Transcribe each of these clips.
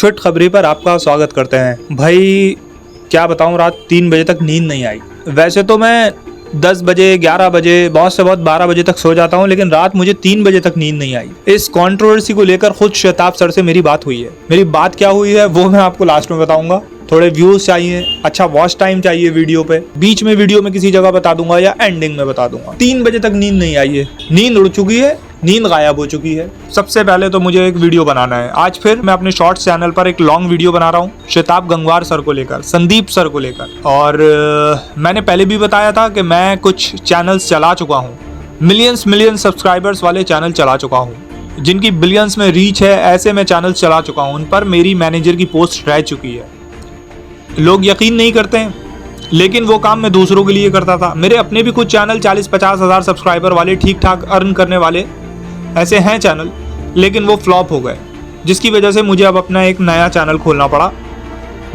छोट खबरी पर आपका स्वागत करते हैं। भाई क्या बताऊं, रात 3 बजे तक नींद नहीं आई। वैसे तो मैं 10 बजे 11 बजे बहुत से बहुत 12 बजे तक सो जाता हूं, लेकिन रात मुझे 3 बजे तक नींद नहीं आई। इस कंट्रोवर्सी को लेकर खुद शताब सर से मेरी बात हुई है। मेरी बात क्या हुई है वो मैं आपको लास्ट में बताऊंगा। थोड़े व्यूज चाहिए, अच्छा वॉच टाइम चाहिए वीडियो पे, बीच में वीडियो में किसी जगह बता दूंगा या एंडिंग में बता दूंगा। 3 बजे तक नींद नहीं आई है, नींद उड़ चुकी है, नींद गायब हो चुकी है। सबसे पहले तो मुझे एक वीडियो बनाना है। आज फिर मैं अपने शॉर्ट्स चैनल पर एक लॉन्ग वीडियो बना रहा हूँ शताब गंगवार सर को लेकर, संदीप सर को लेकर। और मैंने पहले भी बताया था कि मैं कुछ चैनल्स चला चुका हूँ, मिलियन सब्सक्राइबर्स वाले चैनल चला चुका हूँ, जिनकी बिलियंस में रीच है। ऐसे मैं चैनल चला चुका हूँ, उन पर मेरी मैनेजर की पोस्ट रह चुकी है। लोग यकीन नहीं करते हैं, लेकिन वो काम मैं दूसरों के लिए करता था। मेरे अपने भी कुछ चैनल 40-50 हज़ार सब्सक्राइबर वाले, ठीक ठाक अर्न करने वाले ऐसे हैं चैनल, लेकिन वो फ्लॉप हो गए, जिसकी वजह से मुझे अब अपना एक नया चैनल खोलना पड़ा।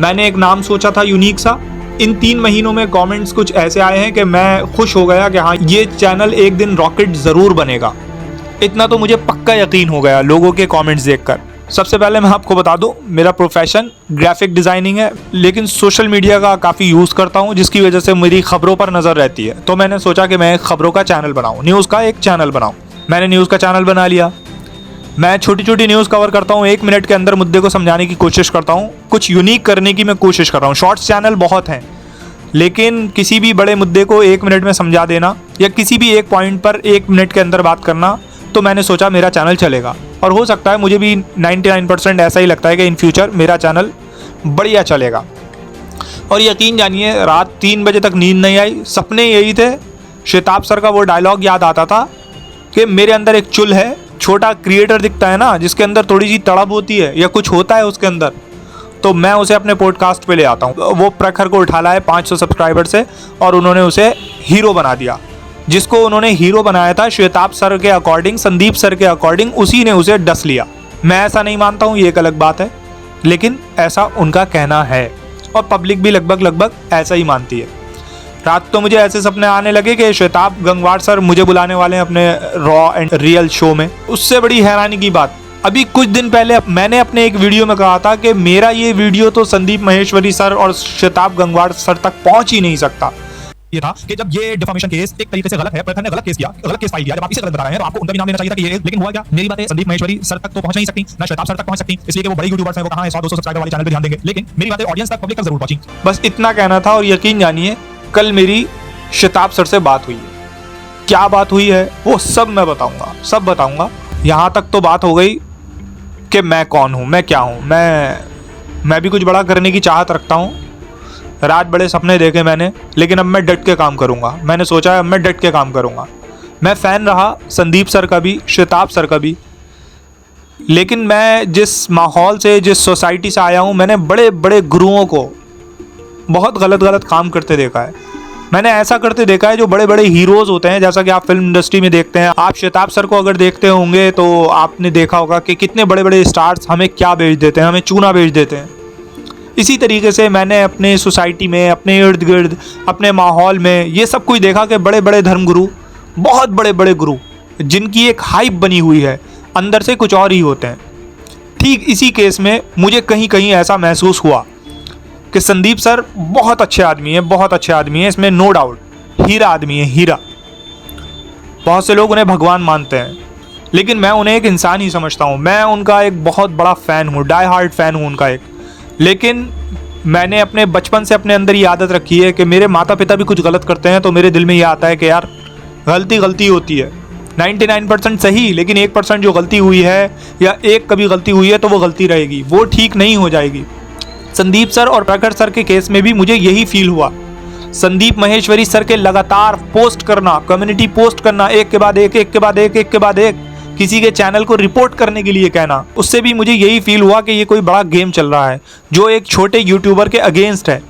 मैंने एक नाम सोचा था यूनिक सा। इन 3 महीनों में कमेंट्स कुछ ऐसे आए हैं कि मैं खुश हो गया कि हाँ, ये चैनल एक दिन रॉकेट ज़रूर बनेगा। इतना तो मुझे पक्का यकीन हो गया लोगों के कमेंट्स देखकर। सबसे पहले मैं आपको बता दूं, मेरा प्रोफेशन ग्राफिक डिज़ाइनिंग है, लेकिन सोशल मीडिया का काफ़ी यूज़ करता हूं, जिसकी वजह से मेरी खबरों पर नज़र रहती है। तो मैंने सोचा कि मैं खबरों का चैनल बनाऊं, न्यूज़ का एक चैनल बनाऊं। मैंने न्यूज़ का चैनल बना लिया। मैं छोटी छोटी न्यूज़ कवर करता हूँ, 1 मिनट के अंदर मुद्दे को समझाने की कोशिश करता हूँ, कुछ यूनिक करने की मैं कोशिश कर रहा हूँ। शॉर्ट्स चैनल बहुत हैं, लेकिन किसी भी बड़े मुद्दे को 1 मिनट में समझा देना या किसी भी एक पॉइंट पर 1 मिनट के अंदर बात करना, तो मैंने सोचा मेरा चैनल चलेगा। और हो सकता है, मुझे भी 99% ऐसा ही लगता है कि इन फ्यूचर मेरा चैनल बढ़िया चलेगा। और यकीन जानिए, रात 3 बजे तक नींद नहीं आई। सपने यही थे। शताब सर का वो डायलॉग याद आता था कि मेरे अंदर एक चुल है, छोटा क्रिएटर दिखता है ना, जिसके अंदर थोड़ी सी तड़प होती है या कुछ होता है उसके अंदर, तो मैं उसे अपने पॉडकास्ट पे ले आता हूँ। वो प्रखर को उठा लाए 500 सब्सक्राइबर से, और उन्होंने उसे हीरो बना दिया। जिसको उन्होंने हीरो बनाया था शताब सर के अकॉर्डिंग, संदीप सर के अकॉर्डिंग, उसी ने उसे डस लिया। मैं ऐसा नहीं मानता हूँ, ये एक अलग बात है, लेकिन ऐसा उनका कहना है और पब्लिक भी लगभग ऐसा ही मानती है। रात तो मुझे ऐसे सपने आने लगे कि शताब गंगवार सर मुझे बुलाने वाले हैं अपने रॉ एंड रियल शो में। उससे बड़ी हैरानी की बात, अभी कुछ दिन पहले मैंने अपने एक वीडियो में कहा था कि मेरा ये वीडियो तो संदीप महेश्वरी सर और शताब गंगवार सर तक पहुंच ही नहीं सकता। ये था कि जब ये डिफामेशन केस एक तरीके से गलत है, प्रखर ने गलत केस किया, गलत केस फाइल किया, जब आप इसे गलत बता रहे हैं तो आपको उनका भी नाम लेना चाहिए था कि ये, लेकिन हुआ क्या, मेरी बातें संदीप महेश्वरी सर तक तो पहुंच नहीं सकती, ना शताब सर तक पहुंच सकती, इसलिए कि वो बड़े यूट्यूबर्स हैं, वो कहां है 100-200 सब्सक्राइबर वाले चैनल पे ध्यान देंगे, लेकिन मेरी बातें ऑडियंस तक, पब्लिक तक जरूर पहुंची। बस इतना कहना था। और यकीन जानिए, कल मेरी शताब सर से बात हुई है। क्या बात हुई है वो सब मैं बताऊंगा, सब बताऊंगा। यहाँ तक तो बात हो गई कि मैं कौन हूँ, मैं क्या हूँ। मैं भी कुछ बड़ा करने की चाहत रखता हूँ। रात बड़े सपने देखे मैंने, लेकिन अब मैं डट के काम करूँगा। मैंने सोचा है अब मैं डट के काम करूँगा। मैं फ़ैन रहा संदीप सर का भी, शताब सर का भी, लेकिन मैं जिस माहौल से, जिस सोसाइटी से आया हूँ, मैंने बड़े बड़े गुरुओं को बहुत गलत काम करते देखा है। मैंने ऐसा करते देखा है जो बड़े बड़े हीरोज़ होते हैं, जैसा कि आप फिल्म इंडस्ट्री में देखते हैं। आप शताब सर को अगर देखते होंगे तो आपने देखा होगा कि कितने बड़े बड़े स्टार्स हमें क्या बेच देते हैं, हमें चूना बेच देते हैं। इसी तरीके से मैंने अपने सोसाइटी में, अपने इर्द गिर्द, अपने माहौल में ये सब कुछ देखा कि बड़े बड़े धर्मगुरु, बहुत बड़े बड़े गुरु, जिनकी एक हाइप बनी हुई है, अंदर से कुछ और ही होते हैं। ठीक इसी केस में मुझे कहीं कहीं ऐसा महसूस हुआ कि संदीप सर बहुत अच्छे आदमी हैं, बहुत अच्छे आदमी हैं, इसमें नो डाउट। हीरा आदमी है, हीरा। बहुत से लोग उन्हें भगवान मानते हैं, लेकिन मैं उन्हें एक इंसान ही समझता हूँ। मैं उनका एक बहुत बड़ा फ़ैन हूँ, डाई हार्ड फ़ैन हूँ उनका एक। लेकिन मैंने अपने बचपन से अपने अंदर ये आदत रखी है कि मेरे माता पिता भी कुछ गलत करते हैं तो मेरे दिल में ये आता है कि यार गलती होती है। 99% सही, लेकिन 1% जो गलती हुई है या एक कभी गलती हुई है तो वो गलती रहेगी, वो ठीक नहीं हो जाएगी। संदीप सर और प्रखर सर के केस में भी मुझे यही फील हुआ। संदीप महेश्वरी सर के लगातार पोस्ट करना, कम्युनिटी पोस्ट करना, एक के बाद एक, किसी के चैनल को रिपोर्ट करने के लिए कहना, उससे भी मुझे यही फील हुआ कि ये कोई बड़ा गेम चल रहा है जो एक छोटे यूट्यूबर के अगेंस्ट है,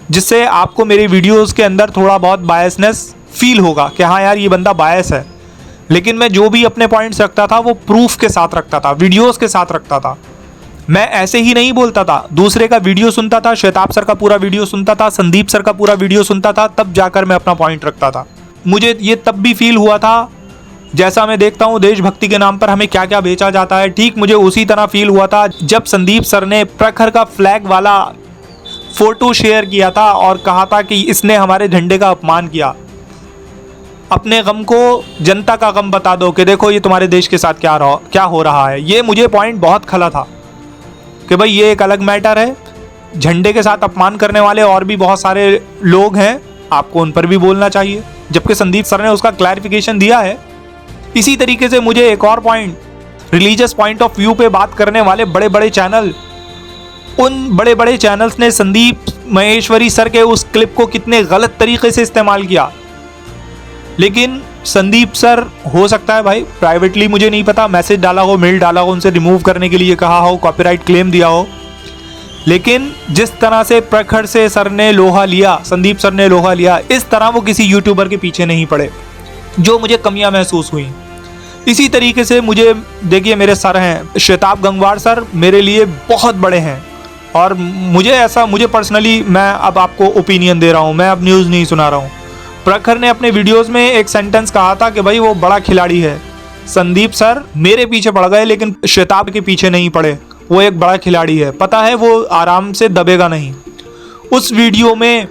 जिससे आपको मेरे वीडियोस के अंदर थोड़ा बहुत बायसनेस फील होगा कि हाँ यार ये बंदा बायस है। लेकिन मैं जो भी अपने पॉइंट्स रखता था वो प्रूफ के साथ रखता था, वीडियोस के साथ रखता था। मैं ऐसे ही नहीं बोलता था, दूसरे का वीडियो सुनता था, शताब सर का पूरा वीडियो सुनता था, संदीप सर का पूरा वीडियो सुनता था, तब जाकर मैं अपना पॉइंट रखता था। मुझे ये तब भी फील हुआ था जैसा मैं देखता हूँ देशभक्ति के नाम पर हमें क्या क्या बेचा जाता है, ठीक मुझे उसी तरह फील हुआ था जब संदीप सर ने प्रखर का फ्लैग वाला फोटो शेयर किया था और कहा था कि इसने हमारे झंडे का अपमान किया। अपने गम को जनता का गम बता दो कि देखो ये तुम्हारे देश के साथ क्या हो रहा है। ये मुझे पॉइंट बहुत खला था कि भाई ये एक अलग मैटर है, झंडे के साथ अपमान करने वाले और भी बहुत सारे लोग हैं, आपको उन पर भी बोलना चाहिए, जबकि संदीप सर ने उसका क्लैरिफिकेशन दिया है। इसी तरीके से मुझे एक और point, religious point of view पे बात करने वाले बड़े बड़े चैनल, उन बड़े बड़े चैनल्स ने संदीप महेश्वरी सर के उस क्लिप को कितने गलत तरीके से इस्तेमाल किया। लेकिन संदीप सर, हो सकता है भाई प्राइवेटली, मुझे नहीं पता, मैसेज डाला हो, मेल डाला हो, उनसे रिमूव करने के लिए कहा हो, कॉपीराइट क्लेम दिया हो, लेकिन जिस तरह से प्रखर से सर ने लोहा लिया, संदीप सर ने लोहा लिया, इस तरह वो किसी यूट्यूबर के पीछे नहीं पड़े, जो मुझे कमियां महसूस हुई। इसी तरीके से मुझे देखिए, मेरे सर हैं श्वेताब गंगवार सर, मेरे लिए बहुत बड़े हैं और मुझे पर्सनली, मैं अब आपको ओपिनियन दे रहा हूँ, मैं अब न्यूज़ नहीं सुना रहा हूँ। प्रखर ने अपने वीडियोस में एक सेंटेंस कहा था कि भाई वो बड़ा खिलाड़ी है। संदीप सर मेरे पीछे पड़ गए लेकिन श्वेताब के पीछे नहीं पड़े, वो एक बड़ा खिलाड़ी है, पता है वो आराम से दबेगा नहीं। उस वीडियो में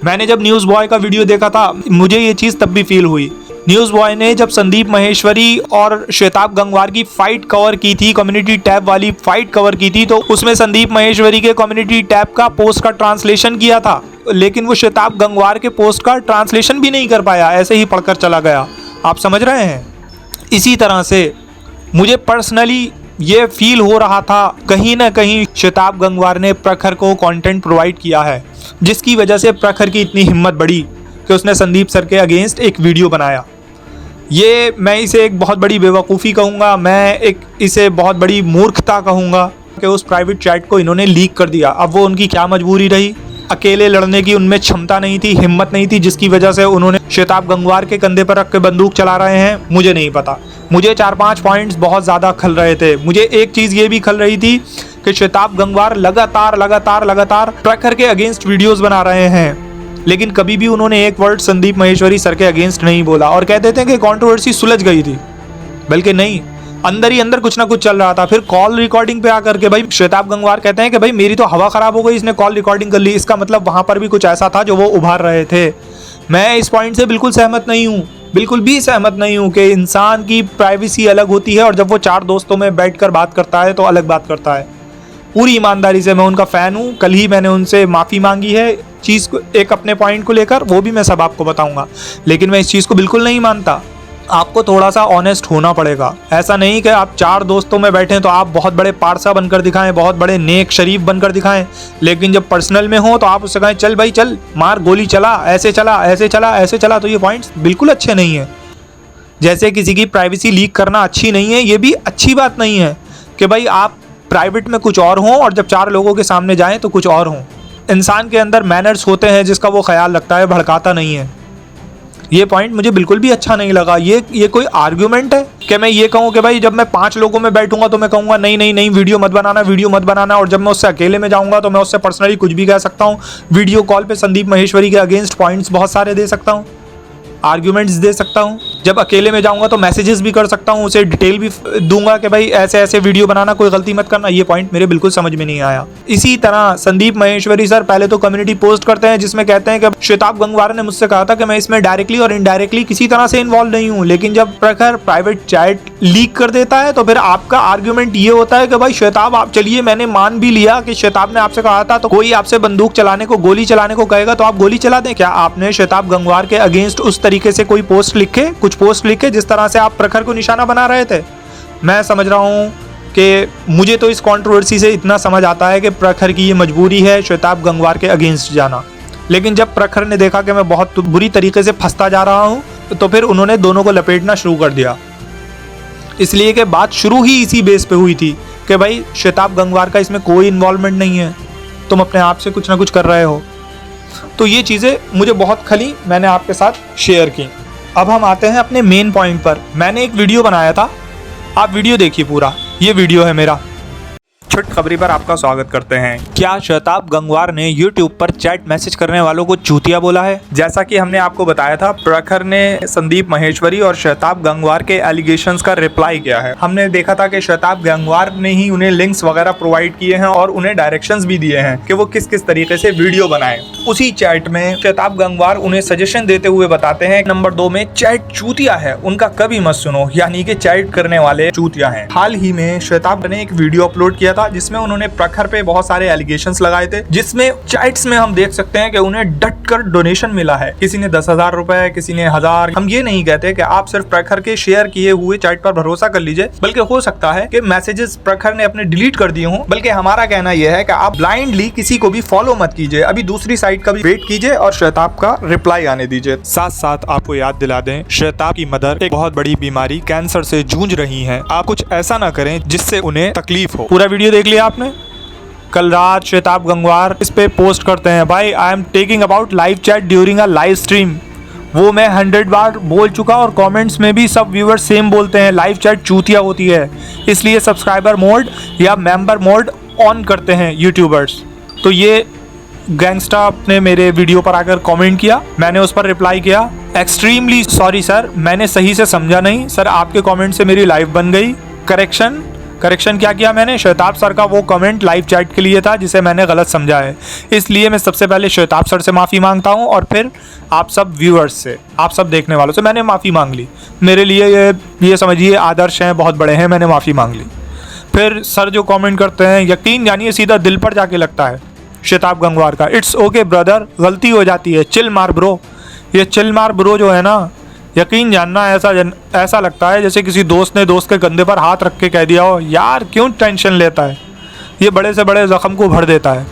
मैंने जब न्यूज़ बॉय का वीडियो देखा था, मुझे ये चीज़ तब भी फील हुई। न्यूज़ बॉय ने जब संदीप महेश्वरी और श्वेताब गंगवार की फाइट कवर की थी, कम्युनिटी टैब वाली फाइट कवर की थी, तो उसमें संदीप महेश्वरी के कम्युनिटी टैब का पोस्ट का ट्रांसलेशन किया था, लेकिन वो श्वेताब गंगवार के पोस्ट का ट्रांसलेशन भी नहीं कर पाया, ऐसे ही पढ़कर चला गया। आप समझ रहे हैं? इसी तरह से मुझे पर्सनली ये फील हो रहा था कहीं ना कहीं श्वेताब गंगवार ने प्रखर को कंटेंट प्रोवाइड किया है, जिसकी वजह से प्रखर की इतनी हिम्मत बढ़ी कि उसने संदीप सर के अगेंस्ट एक वीडियो बनाया। ये मैं इसे एक बहुत बड़ी बेवकूफ़ी कहूँगा, मैं इसे बहुत बड़ी मूर्खता कहूँगा कि उस प्राइवेट चैट को इन्होंने लीक कर दिया। अब वो उनकी क्या मजबूरी रही, अकेले लड़ने की उनमें क्षमता नहीं थी, हिम्मत नहीं थी, जिसकी वजह से उन्होंने श्वेताब गंगवार के कंधे पर रख के बंदूक चला रहे हैं, मुझे नहीं पता। मुझे 4-5 पॉइंट्स बहुत ज़्यादा खल रहे थे। मुझे एक चीज़ ये भी खल रही थी कि श्वेताब गंगवार लगातार प्रखर के अगेंस्ट वीडियोज़ बना रहे हैं, लेकिन कभी भी उन्होंने एक वर्ड संदीप महेश्वरी सर के अगेंस्ट नहीं बोला और कहते थे कि कंट्रोवर्सी सुलझ गई थी, बल्कि नहीं, अंदर ही अंदर कुछ ना कुछ चल रहा था। फिर कॉल रिकॉर्डिंग पे आकर के भाई श्वेताब गंगवार कहते हैं कि भाई मेरी तो हवा खराब हो गई, इसने कॉल रिकॉर्डिंग कर ली, इसका मतलब वहां पर भी कुछ ऐसा था जो वो उभार रहे थे। मैं इस पॉइंट से बिल्कुल सहमत नहीं हूँ, बिल्कुल भी सहमत नहीं हूँ कि इंसान की प्राइवेसी अलग होती है और जब वो 4 दोस्तों में बैठकर बात करता है तो अलग बात करता है। पूरी ईमानदारी से मैं उनका फ़ैन हूँ, कल ही मैंने उनसे माफ़ी मांगी है चीज़ को, एक अपने पॉइंट को लेकर, वो भी मैं सब आपको बताऊंगा, लेकिन मैं इस चीज़ को बिल्कुल नहीं मानता। आपको थोड़ा सा ऑनेस्ट होना पड़ेगा। ऐसा नहीं कि आप 4 दोस्तों में बैठें तो आप बहुत बड़े पारसा बनकर दिखाएं, बहुत बड़े नेक शरीफ बनकर दिखाएं, लेकिन जब पर्सनल में हो तो आप उससे कहें चल भाई चल मार, गोली चला, ऐसे चला, ऐसे चला, ऐसे चला, तो ये पॉइंट्स बिल्कुल अच्छे नहीं है। जैसे किसी की प्राइवेसी लीक करना अच्छी नहीं है, ये भी अच्छी बात नहीं है कि भाई आप प्राइवेट में कुछ और हों और जब 4 लोगों के सामने जाएं तो कुछ और हों। इंसान के अंदर मैनर्स होते हैं जिसका वो ख्याल रखता है, भड़काता नहीं है। ये पॉइंट मुझे बिल्कुल भी अच्छा नहीं लगा। ये कोई आर्ग्यूमेंट है कि मैं ये कहूँ कि भाई जब मैं 5 लोगों में बैठूंगा तो मैं कहूँगा नहीं वीडियो मत बनाना, और जब मैं उससे अकेले में जाऊँगा तो मैं उससे पर्सनली कुछ भी कह सकता हूँ। वीडियो कॉल पे संदीप महेश्वरी के अगेंस्ट पॉइंट्स बहुत सारे दे सकता हूँ, आर्ग्यूमेंट्स दे सकता हूँ। जब अकेले में जाऊंगा तो मैसेजेस भी कर सकता हूँ, उसे डिटेल भी दूंगा कि भाई ऐसे ऐसे वीडियो बनाना, कोई गलती मत करना। ये पॉइंट मेरे बिल्कुल समझ में नहीं आया। इसी तरह संदीप महेश्वरी सर पहले तो कम्युनिटी पोस्ट करते हैं जिसमें कहते हैं कि श्वेताब गंगवार ने मुझसे कहा था कि मैं इसमें डायरेक्टली और इनडायरेक्टली किसी तरह से इन्वॉल्व नहीं हूँ, लेकिन जब प्रखर प्राइवेट चैट लीक कर देता है तो फिर आपका आर्ग्यूमेंट ये होता है कि भाई श्वेताब, आप चलिए मैंने मान भी लिया कि श्वेताब ने आपसे कहा था, तो कोई आपसे बंदूक चलाने को, गोली चलाने को कहेगा तो आप गोली चला दें क्या? आपने श्वेताब गंगवार के अगेंस्ट उस तरीके से कोई पोस्ट लिखे, कुछ पोस्ट लिखे जिस तरह से आप प्रखर को निशाना बना रहे थे? मैं समझ रहा हूँ कि मुझे तो इस कंट्रोवर्सी से इतना समझ आता है कि प्रखर की ये मजबूरी है श्वेताब गंगवार के अगेंस्ट जाना, लेकिन जब प्रखर ने देखा कि मैं बहुत बुरी तरीके से फंसता जा रहा हूँ तो फिर उन्होंने दोनों को लपेटना शुरू कर दिया। इसलिए कि बात शुरू ही इसी बेस पे हुई थी कि भाई श्वेताब गंगवार का इसमें कोई इन्वॉल्वमेंट नहीं है, तुम अपने आप से कुछ ना कुछ कर रहे हो। तो ये चीज़ें मुझे बहुत खली, मैंने आपके साथ शेयर की। अब हम आते हैं अपने मेन पॉइंट पर। मैंने एक वीडियो बनाया था, आप वीडियो देखिए पूरा, ये वीडियो है मेरा। छोटी खबरी पर आपका स्वागत करते हैं। क्या शताब गंगवार ने YouTube पर चैट मैसेज करने वालों को चूतिया बोला है? जैसा कि हमने आपको बताया था, प्रखर ने संदीप माहेश्वरी और शताब गंगवार के एलिगेशंस का रिप्लाई किया है। हमने देखा था कि शताब गंगवार ने ही उन्हें लिंक्स वगैरह प्रोवाइड किए हैं और उन्हें डायरेक्शंस भी दिए हैं कि वो किस किस तरीके से वीडियो बनाएं। उसी चैट में शताब गंगवार उन्हें सजेशन देते हुए बताते हैं, नंबर 2 में चैट चूतिया है, उनका कभी मत सुनो, यानी कि चैट करने वाले चूतिया हैं। हाल ही में शताब ने एक वीडियो अपलोड किया था जिसमें उन्होंने प्रखर पे बहुत सारे एलिगेशंस लगाए थे, जिसमें चैट्स में हम देख सकते हैं कि उन्हें डट कर डोनेशन मिला है। किसी ने 10,000 रुपए, किसी ने 1000। हम ये नहीं कहते कि आप सिर्फ प्रखर के शेयर किए हुए चैट पर भरोसा कर लीजिए, बल्कि हो सकता है कि मैसेजेस प्रखर ने अपने डिलीट कर दिए हों। बल्कि हमारा कहना यह है कि आप ब्लाइंडली किसी को भी फॉलो मत कीजिए, अभी दूसरी साइड का भी वेट कीजिए और शताब का रिप्लाई आने दीजिए। साथ साथ आपको याद दिला दें, शताब की मदर एक बहुत बड़ी बीमारी कैंसर से जूझ रही हैं। आप कुछ ऐसा ना करें जिससे उन्हें तकलीफ हो। पूरा वीडियो देख लिया आपने? कल रात शताब गंगवार इस पे पोस्ट करते हैं, भाई I am taking about live chat during a live stream. वो मैं 100 बार बोल चुका और कमेंट्स में भी सब व्यूअर्स सेम बोलते हैं, लाइव चैट चूतिया होती है, इसलिए सब्सक्राइबर मोड या मेंबर मोड ऑन करते हैं यूट्यूबर्स। तो ये गैंगस्टर ने मेरे वीडियो पर आकर कमेंट किया, मैंने उस पर रिप्लाई किया, एक्सट्रीमली सॉरी सर, मैंने सही से समझा नहीं सर, आपके कमेंट से मेरी लाइव बन गई। करेक्शन क्या किया मैंने? शताब सर का वो कमेंट लाइव चैट के लिए था जिसे मैंने गलत समझा है, इसलिए मैं सबसे पहले शताब सर से माफ़ी मांगता हूँ और फिर आप सब व्यूअर्स से, आप सब देखने वालों से मैंने माफ़ी मांग ली। मेरे लिए ये समझिए आदर्श हैं, बहुत बड़े हैं, मैंने माफ़ी मांग ली। फिर सर जो कमेंट करते हैं, यकीन जानिए सीधा दिल पर जाके लगता है शताब गंगवार का। इट्स ओके ब्रदर, गलती हो जाती है, चिल मार ब्रो। ये चिल मार ब्रो जो है ना, यकीन जानना ऐसा लगता है जैसे किसी दोस्त ने दोस्त के कंधे पर हाथ रख के कह दिया हो, यार क्यों टेंशन लेता है, ये बड़े से बड़े ज़ख्म को भर देता है।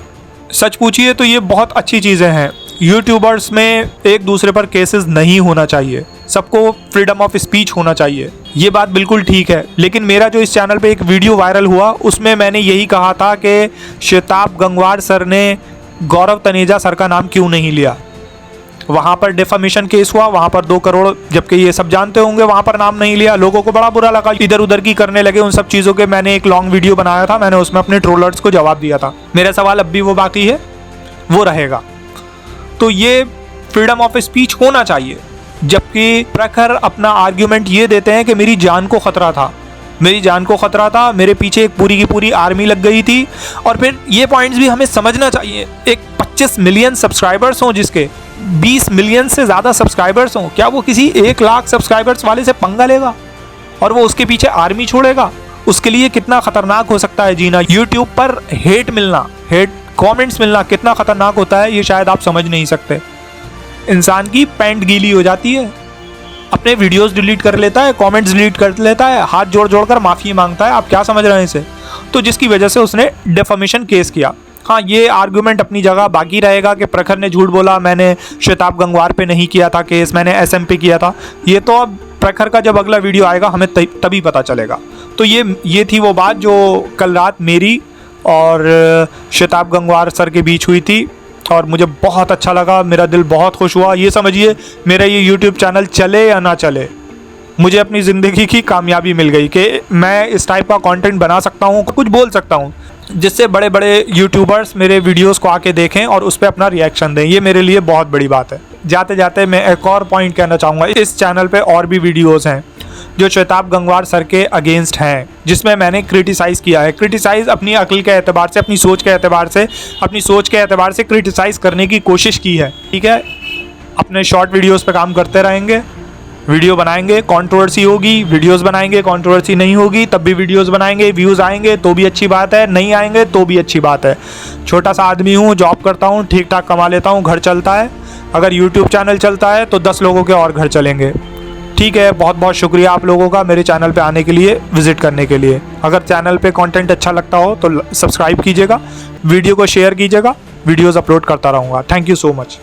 सच पूछिए तो ये बहुत अच्छी चीज़ें हैं। यूट्यूबर्स में एक दूसरे पर केसेस नहीं होना चाहिए, सबको फ्रीडम ऑफ स्पीच होना चाहिए, ये बात बिल्कुल ठीक है। लेकिन मेरा जो इस चैनल पे एक वीडियो वायरल हुआ उसमें मैंने यही कहा था कि शताब गंगवार सर ने गौरव तनेजा सर का नाम क्यों नहीं लिया। वहाँ पर डिफेमेशन केस हुआ, वहाँ पर 2 करोड़, जबकि ये सब जानते होंगे, वहाँ पर नाम नहीं लिया। लोगों को बड़ा बुरा लगा, इधर उधर की करने लगे उन सब चीज़ों के। मैंने एक लॉन्ग वीडियो बनाया था, मैंने उसमें अपने ट्रोलर्स को जवाब दिया था। मेरा सवाल अब भी वो बाकी है, वो रहेगा। तो ये फ्रीडम ऑफ स्पीच होना चाहिए। जबकि प्रखर अपना आर्ग्यूमेंट ये देते हैं कि मेरी जान को खतरा था, मेरी जान को खतरा था, मेरे पीछे एक पूरी की पूरी आर्मी लग गई थी। और फिर ये पॉइंट्स भी हमें समझना चाहिए, एक 25 मिलियन सब्सक्राइबर्स हों, जिसके 20 मिलियन से ज़्यादा सब्सक्राइबर्स हों, क्या वो किसी 1 लाख सब्सक्राइबर्स वाले से पंगा लेगा और वो उसके पीछे आर्मी छोड़ेगा? उसके लिए कितना खतरनाक हो सकता है जीना। यूट्यूब पर हेट मिलना, हेट कमेंट्स मिलना कितना खतरनाक होता है, ये शायद आप समझ नहीं सकते। इंसान की पैंट गीली हो जाती है, अपने वीडियोस डिलीट कर लेता है, कमेंट्स डिलीट कर लेता है, हाथ जोड़ जोड़ कर माफ़ी मांगता है। आप क्या समझ रहे हैं इसे? तो जिसकी वजह से उसने डिफेमेशन केस किया। हाँ, ये आर्गुमेंट अपनी जगह बाकी रहेगा कि प्रखर ने झूठ बोला, मैंने शताब गंगवार पे नहीं किया था केस, मैंने SM पे किया था। ये तो अब प्रखर का जब अगला वीडियो आएगा हमें तभी पता चलेगा। तो ये थी वो बात जो कल रात मेरी और शताब गंगवार सर के बीच हुई थी और मुझे बहुत अच्छा लगा, मेरा दिल बहुत खुश हुआ। ये समझिए मेरा ये YouTube चैनल चले या ना चले, मुझे अपनी ज़िंदगी की कामयाबी मिल गई कि मैं इस टाइप का कंटेंट बना सकता हूँ, कुछ बोल सकता हूँ, जिससे बड़े बड़े यूट्यूबर्स मेरे वीडियोस को आके देखें और उस पर अपना रिएक्शन दें। ये मेरे लिए बहुत बड़ी बात है। जाते जाते मैं एक और पॉइंट कहना चाहूँगा, इस चैनल पे और भी वीडियोस हैं जो शताब गंगवार सर के अगेंस्ट हैं, जिसमें मैंने क्रिटिसाइज़ किया है। क्रिटिसाइज़ अपनी अक्ल के एतबार से, अपनी सोच के एतबार से, अपनी सोच के एतबार से क्रिटिसाइज़ करने की कोशिश की है। ठीक है, अपने शॉर्ट वीडियोज़ पे काम करते रहेंगे, वीडियो बनाएंगे, कंट्रोवर्सी होगी, वीडियोस बनाएंगे, कंट्रोवर्सी नहीं होगी तब भी वीडियोस बनाएंगे, व्यूज़ आएंगे तो भी अच्छी बात है, नहीं आएंगे तो भी अच्छी बात है। छोटा सा आदमी हूँ, जॉब करता हूँ, ठीक ठाक कमा लेता हूँ, घर चलता है। अगर यूट्यूब चैनल चलता है तो 10 लोगों के और घर चलेंगे। ठीक है, बहुत बहुत शुक्रिया आप लोगों का मेरे चैनल पे आने के लिए, विजिट करने के लिए। अगर चैनल पे कंटेंट अच्छा लगता हो तो सब्सक्राइब कीजिएगा, वीडियो को शेयर कीजिएगा, वीडियोस अपलोड करता रहूँगा। Thank you so much.